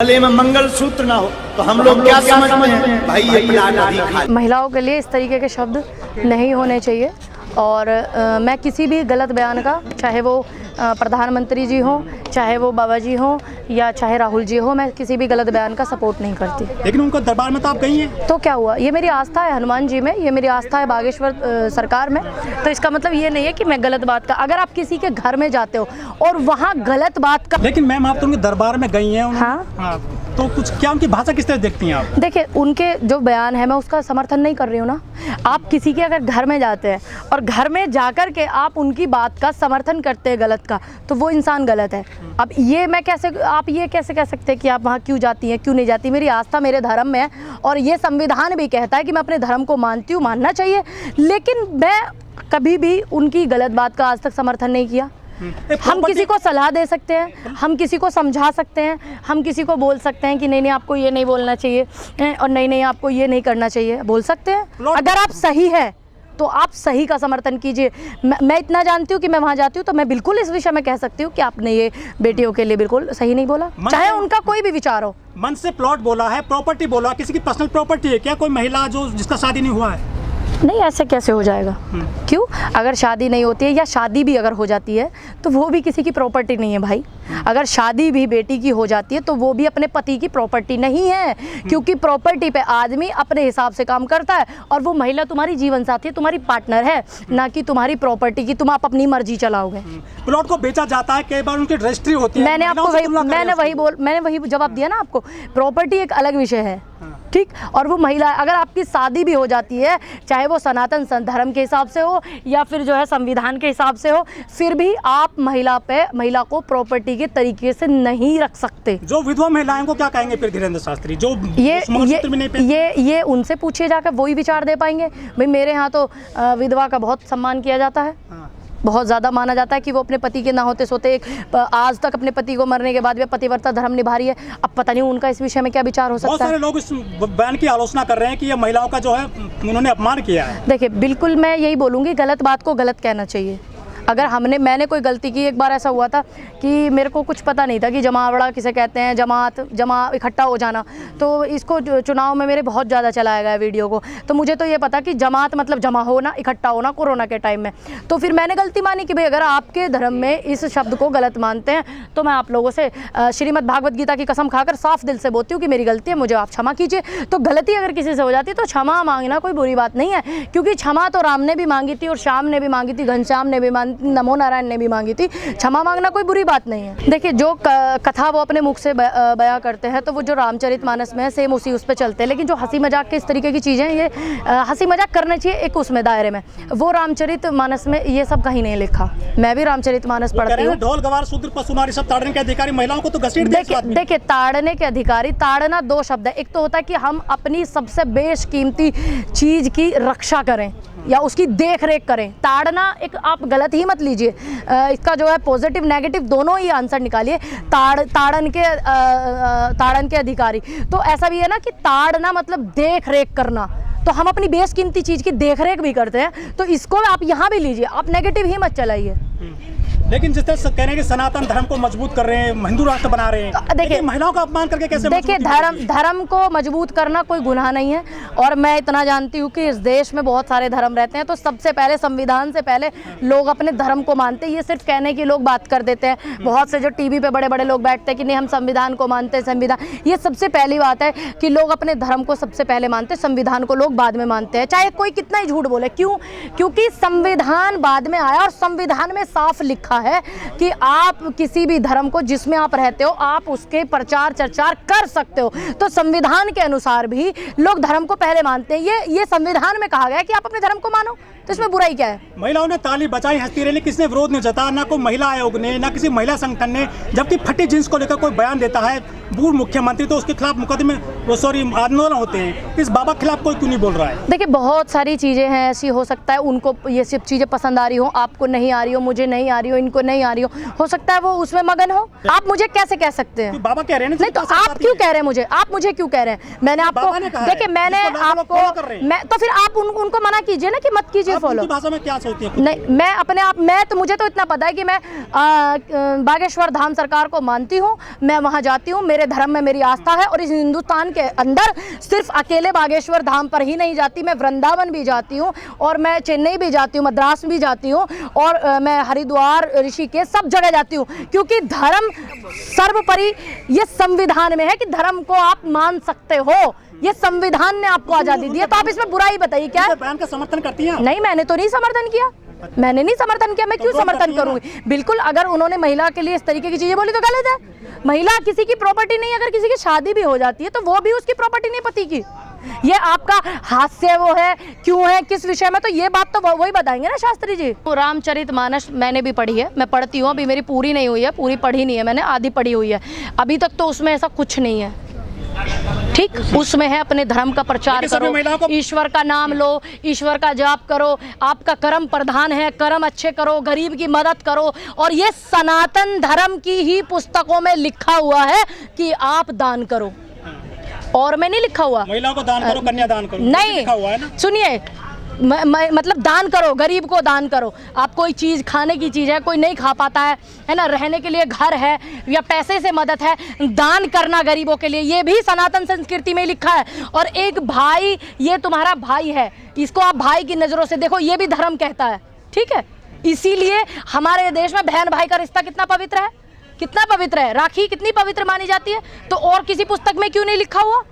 गले में मंगल सूत्र ना हो तो हम लोग क्या समझते हैं भाई ये प्लाट अभी खाली। महिलाओं के लिए इस तरीके के शब्द नहीं होने चाहिए और मैं किसी भी गलत बयान का, चाहे वो प्रधानमंत्री जी हों, चाहे वो बाबा जी हों या चाहे राहुल जी हो, मैं किसी भी गलत बयान का सपोर्ट नहीं करती। लेकिन उनका दरबार में तो आप गई हैं। तो क्या हुआ? ये मेरी आस्था है हनुमान जी में, ये मेरी आस्था है बागेश्वर सरकार में। तो इसका मतलब ये नहीं है कि मैं गलत बात का, अगर आप किसी के घर में जाते हो और वहाँ गलत बात का। लेकिन मैम आप तो उनके दरबार में गई हैं। हाँ। तो कुछ क्या उनकी भाषा किस तरह देखती हैं आप? देखिए, उनके जो बयान है मैं उसका समर्थन नहीं कर रही हूँ ना। आप किसी के अगर घर में जाते हैं और घर में जाकर के आप उनकी बात का समर्थन करते हैं गलत का, तो वो इंसान गलत है। अब ये मैं कैसे, आप ये कैसे कह सकते हैं कि आप वहाँ क्यों जाती हैं, क्यों नहीं जाती? मेरी आस्था मेरे धर्म में है और ये संविधान भी कहता है कि मैं अपने धर्म को मानती हूँ, मानना चाहिए। लेकिन मैं कभी भी उनकी गलत बात का आज तक समर्थन नहीं किया। हम किसी को सलाह दे सकते हैं, हम किसी को समझा सकते हैं, हम किसी को बोल सकते हैं कि नहीं नहीं आपको ये नहीं बोलना चाहिए और नहीं नहीं आपको ये नहीं करना चाहिए, बोल सकते हैं। अगर आप सही है तो आप सही का समर्थन कीजिए। मैं इतना जानती हूँ कि मैं वहाँ जाती हूँ तो मैं बिल्कुल इस विषय में कह सकती हूँ कि आपने ये बेटियों के लिए बिल्कुल सही नहीं बोला, चाहे उनका कोई भी विचार हो। मन से प्लॉट बोला है, प्रॉपर्टी बोला, किसी की पर्सनल प्रॉपर्टी है क्या? कोई महिला जो जिसका शादी नहीं हुआ है? नहीं, ऐसे कैसे हो जाएगा? क्यों? अगर शादी नहीं होती है या शादी भी अगर हो जाती है तो वो भी किसी की प्रॉपर्टी नहीं है भाई। अगर शादी भी बेटी की हो जाती है तो वो भी अपने पति की प्रॉपर्टी नहीं है, क्योंकि प्रॉपर्टी पे आदमी अपने हिसाब से काम करता है और वो महिला तुम्हारी जीवन साथी, तुम्हारी पार्टनर है, ना कि तुम्हारी प्रॉपर्टी की तुम आप अपनी मर्जी चलाओगे। प्लॉट को बेचा जाता है, कई बार उनकी रजिस्ट्री होती है। मैंने वही जवाब दिया ना आपको। प्रॉपर्टी एक अलग विषय है, ठीक। और वो महिला, अगर आपकी शादी भी हो जाती है, चाहे वो सनातन धर्म के हिसाब से हो या फिर जो है संविधान के हिसाब से हो, फिर भी आप महिला को प्रॉपर्टी के तरीके से नहीं रख सकते। जो विधवा महिलाओं को क्या कहेंगे फिर धीरेन्द्र शास्त्री, जो ये उनसे पूछिए जाकर, वही विचार दे पाएंगे। भाई मेरे यहाँ तो विधवा का बहुत सम्मान किया जाता है, बहुत ज़्यादा माना जाता है कि वो अपने पति के ना होते सोते आज तक अपने पति को मरने के बाद भी पतिव्रता धर्म निभा रही है। अब पता नहीं उनका इस विषय में क्या विचार हो सकता है। बहुत सारे लोग इस बयान की आलोचना कर रहे हैं कि ये महिलाओं का जो है उन्होंने अपमान किया है। देखिए, बिल्कुल मैं यही बोलूँगी, गलत बात को गलत कहना चाहिए। अगर मैंने कोई गलती की, एक बार ऐसा हुआ था कि मेरे को कुछ पता नहीं था कि जमावड़ा किसे कहते हैं, जमा इकट्ठा हो जाना। तो इसको चुनाव में मेरे बहुत ज़्यादा चलाया गया वीडियो को, तो मुझे तो ये पता कि जमात मतलब जमा होना, इकट्ठा होना कोरोना के टाइम में। तो फिर मैंने गलती मानी कि भाई अगर आपके धर्म में इस शब्द को गलत मानते हैं तो मैं आप लोगों से श्रीमद् भागवत गीता की कसम खाकर साफ दिल से बोलती हूँ कि मेरी गलती है, मुझे आप क्षमा कीजिए। तो गलती अगर किसी से हो जाती है तो क्षमा मांगना कोई बुरी बात नहीं है, क्योंकि क्षमा तो राम ने भी मांगी थी और श्याम ने भी मांगी थी, घनश्याम ने भी मांगी, नमो नारायण ने भी मांगी थी। क्षमा मांगना कोई बुरी बात नहीं है। देखिए, जो कथा वो अपने मुख से बयां करते हैं तो वो जो रामचरितमानस में है सेम उसी उस पे चलते हैं। लेकिन जो हंसी मजाक के इस तरीके की चीज़ें, ये हंसी मजाक करना चाहिए एक उसमें दायरे में, वो रामचरितमानस में ये सब कहीं नहीं लिखा। मैं भी रामचरितमानस पढ़ती हूँ। ढोल गवार शूद्र पशु नारी सब ताड़ने के अधिकारी महिलाओं को तो घसीट दिया। देखिए, ताड़ने के अधिकारी, ताड़ना दो शब्द है। एक तो होता है कि हम अपनी सबसे बेशकीमती चीज़ की रक्षा करें या उसकी देख रेख करें। ताड़ना एक, आप गलत ही मत लीजिए, इसका जो है पॉजिटिव नेगेटिव दोनों ही आंसर निकालिए। ताड़न के अधिकारी, तो ऐसा भी है ना कि ताड़ना मतलब देख रेख करना, तो हम अपनी बेशकीमती चीज़ की देख रेख भी करते हैं। तो इसको आप यहाँ भी लीजिए, आप नेगेटिव ही मत चलाइए। लेकिन जिस तरह कह रहे हैं कि सनातन धर्म को मजबूत कर रहे हैं, हिंदू राष्ट्र बना रहे हैं, देखिए महिलाओं का अपमान करके कैसे? देखिए, धर्म को मजबूत करना कोई गुनाह नहीं है। और मैं इतना जानती हूँ कि इस देश में बहुत सारे धर्म रहते हैं, तो सबसे पहले संविधान से पहले लोग अपने धर्म को मानते हैं। ये सिर्फ कहने की लोग बात कर देते हैं। बहुत से जो टीवी पे बड़े बड़े लोग बैठते हैं कि नहीं हम संविधान को मानते हैं, संविधान, ये सबसे पहली बात है कि लोग अपने धर्म को सबसे पहले मानते हैं, संविधान को लोग बाद में मानते हैं, चाहे कोई कितना ही झूठ बोले। क्यों? क्योंकि संविधान बाद में आया और संविधान में साफ लिखा है कि आप किसी भी धर्म को जिसमें आप रहते हो आप उसके प्रचार चर्चा कर सकते हो। तो संविधान के अनुसार भी लोग धर्म को पहले मानते हैं। ये संविधान में कहा गया है कि आप अपने धर्म को मानो, तो इसमें बुराई क्या है? महिलाओं ने ताली बजाई, हंसती रही, किसने विरोध नहीं जताया, ना कोई महिला आयोग ने, ना किसी महिला संगठन ने। जबकि फटी जींस को लेकर कोई बयान देता है पूर्व मुख्यमंत्री तो उसके खिलाफ मुकदमे आंदोलन होते हैं। इस बाबा के खिलाफ कोई क्यों नहीं बोल रहा है? देखिए, बहुत सारी चीज़ें हैं ऐसी, हो सकता है उनको ये सब चीज़ें पसंद आ रही हो, आपको नहीं आ रही हो, मुझे नहीं आ रही हो, इनको नहीं आ रही हो सकता है वो उसमें मगन हो। आप मुझे कैसे कह सकते हैं? बाबा कह रहे हैं नहीं, तो आप क्यों कह रहे हैं मुझे? आप मुझे क्यों कह रहे हैं? मैंने आपको, देखिए मैंने आपको, तो फिर आप उनको मना कीजिए ना कि मत कीजिए, आप follow। उनकी भाषा में क्या सोचती हैं? नहीं, मैं अपने आप, मुझे तो इतना पता है कि मैं बागेश्वर धाम सरकार को मानती हूँ, मैं वहाँ जाती हूँ, मेरे धर्म में मेरी आस्था है और इस हिंदुस्तान के अंदर सिर्फ अकेले बागेश्वर धाम पर ही नहीं जाती, मैं वृंदावन भी जाती हूँ और मैं चेन्नई भी जाती हूँ, मद्रास भी जाती हूँ और मैं हरिद्वार, ऋषिकेश, सब जगह जाती हूँ, क्योंकि धर्म सर्वोपरि ये संविधान में है कि धर्म को आप मान सकते हो, ये संविधान ने आपको आजादी दी है, तो आप इसमें बुराई बताइए क्या? बयान का समर्थन करती हैं? नहीं, मैंने तो नहीं समर्थन किया, मैंने नहीं समर्थन किया, मैं क्यों समर्थन करूंगी? बिल्कुल, अगर उन्होंने महिला के लिए इस तरीके की चीजें बोली तो गलत है। महिला किसी की प्रॉपर्टी नहीं, अगर किसी की शादी भी हो जाती है तो वो भी उसकी प्रॉपर्टी नहीं पति की। ये आपका हास्य वो है, क्यों है, किस विषय में, तो ये बात तो वही बताएंगे ना शास्त्री जी। रामचरितमानस मैंने भी पढ़ी है, मैं पढ़ती हूँ, अभी मेरी पूरी नहीं हुई है, पूरी पढ़ी नहीं है मैंने, आधी पढ़ी हुई है अभी तक, तो उसमें ऐसा कुछ नहीं है। ठीक, उसमें है अपने धर्म का प्रचार करो, ईश्वर का नाम लो, ईश्वर का जाप करो, आपका कर्म प्रधान है, कर्म अच्छे करो, गरीब की मदद करो, और ये सनातन धर्म की ही पुस्तकों में लिखा हुआ है कि आप दान करो, और में नहीं लिखा हुआ महिलाओं को दान करो, कन्या दान करो, नहीं लिखा हुआ है ना। सुनिए, मतलब दान करो, गरीब को दान करो। आप कोई चीज़, खाने की चीज़ है, कोई नहीं खा पाता है ना, रहने के लिए घर है या पैसे से मदद है, दान करना गरीबों के लिए, ये भी सनातन संस्कृति में लिखा है। और एक भाई, ये तुम्हारा भाई है, इसको आप भाई की नज़रों से देखो, ये भी धर्म कहता है। ठीक है, इसीलिए हमारे देश में बहन भाई का रिश्ता कितना पवित्र है, कितना पवित्र है, राखी कितनी पवित्र मानी जाती है, तो और किसी पुस्तक में क्यों नहीं लिखा हुआ?